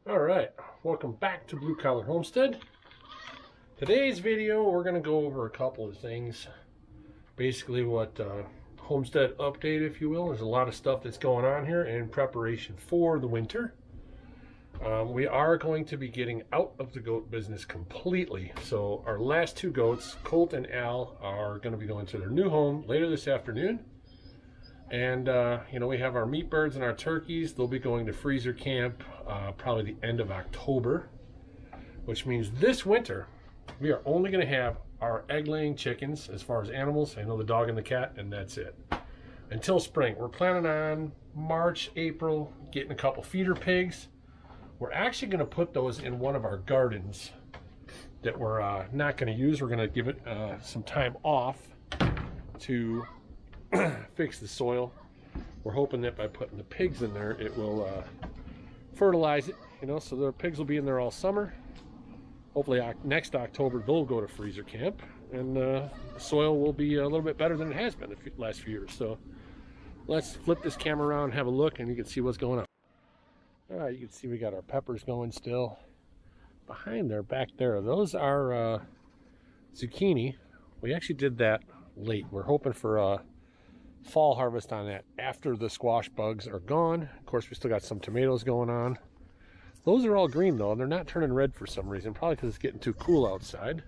Alright, welcome back to Blue Collar Homestead. Today's video we're going to go over a couple of things. Basically what homestead update, if you will. There's a lot of stuff that's going on here in preparation for the winter. We are going to be getting out of the goat business completely. So our last two goats, Colt and Al, are going to be going to their new home later this afternoon. And we have our meat birds and our turkeys. They'll be going to freezer camp probably the end of October, which means this winter we are only going to have our egg-laying chickens as far as animals. I know the dog and the cat, and that's it until spring. We're planning on March, April, getting a couple feeder pigs. We're actually going to put those in one of our gardens that we're not going to use. We're going to give it some time off to fix the soil. We're hoping that by putting the pigs in there, it will fertilize it, so the pigs will be in there all summer. Hopefully next October they'll go to freezer camp, and the soil will be a little bit better than it has been the last few years. So let's flip this camera around and have a look, and you can see what's going on. All right, you can see we got our peppers going still. Behind there, back there, those are zucchini. We actually did that late. We're hoping for a fall harvest on that after the squash bugs are gone. Of course, we still got some tomatoes going on. Those are all green though, and they're not turning red for some reason, probably because it's getting too cool outside.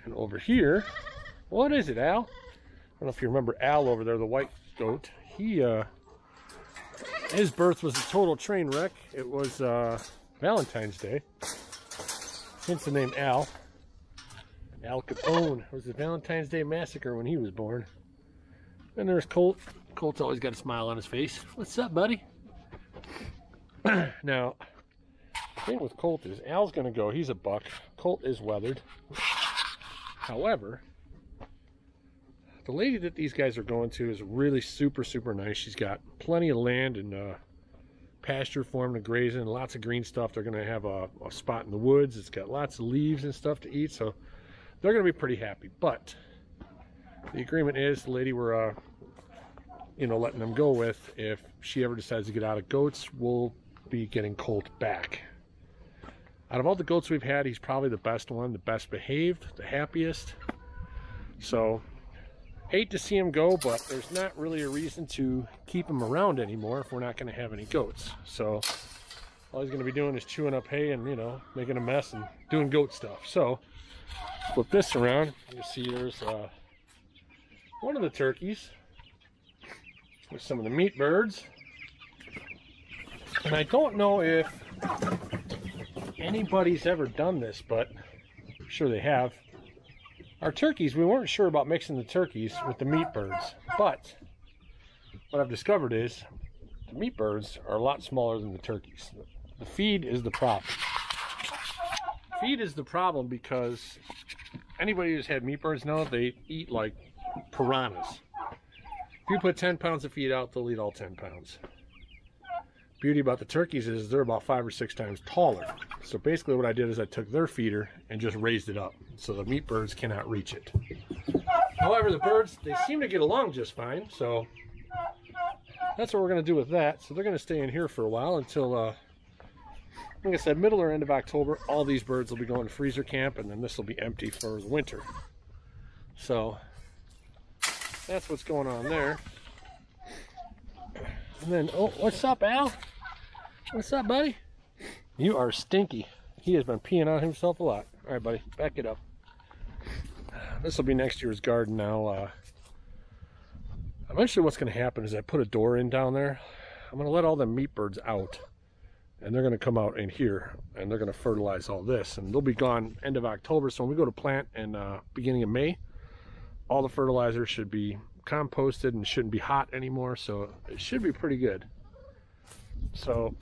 And over here, what is it, Al? I don't know if you remember Al over there, the white goat. His birth was a total train wreck. It was Valentine's Day, hence the name Al. Al Capone. It was the Valentine's Day massacre when he was born. And there's Colt. Colt's always got a smile on his face. What's up, buddy? Now, the thing with Colt is Al's going to go. He's a buck. Colt is weathered. However, the lady that these guys are going to is really super, super nice. She's got plenty of land and pasture for them to graze in. Lots of green stuff. They're going to have a spot in the woods. It's got lots of leaves and stuff to eat. So they're going to be pretty happy. But the agreement is the lady we're letting them go with, if she ever decides to get out of goats, we'll be getting Colt back. Out of all the goats we've had, he's probably the best one, the best behaved, the happiest. So hate to see him go, but there's not really a reason to keep him around anymore if we're not going to have any goats. So all he's going to be doing is chewing up hay and making a mess and doing goat stuff. So flip this around, you see there's one of the turkeys with some of the meat birds. And I don't know if anybody's ever done this, but I'm sure they have. Our turkeys, we weren't sure about mixing the turkeys with the meat birds, but what I've discovered is the meat birds are a lot smaller than the turkeys. The feed is the problem. Feed is the problem because anybody who's had meat birds knows they eat like piranhas. If you put 10 pounds of feed out, they'll eat all 10 pounds. Beauty about the turkeys is they're about 5 or 6 times taller. So basically what I did is I took their feeder and just raised it up so the meat birds cannot reach it. However, the birds, they seem to get along just fine, so that's what we're going to do with that. So they're going to stay in here for a while until like I said, middle or end of October. All these birds will be going to freezer camp, and then this will be empty for the winter. So that's what's going on there. And then, oh, what's up, Al? What's up, buddy? You are stinky. He has been peeing on himself a lot. All right, buddy, back it up. This will be next year's garden now. Eventually what's going to happen is I put a door in down there. I'm going to let all the meat birds out, and they're going to come out in here, and they're going to fertilize all this, and they'll be gone end of October. So when we go to plant in beginning of May, all the fertilizer should be composted and shouldn't be hot anymore, so it should be pretty good. So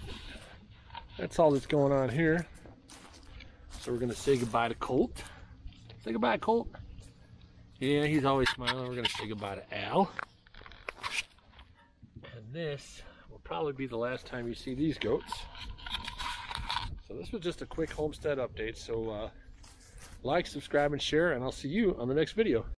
that's all that's going on here. So we're going to say goodbye to Colt. Say goodbye, Colt. Yeah, he's always smiling. We're going to say goodbye to Al. And this will probably be the last time you see these goats. So this was just a quick homestead update. So like, subscribe, and share, and I'll see you on the next video.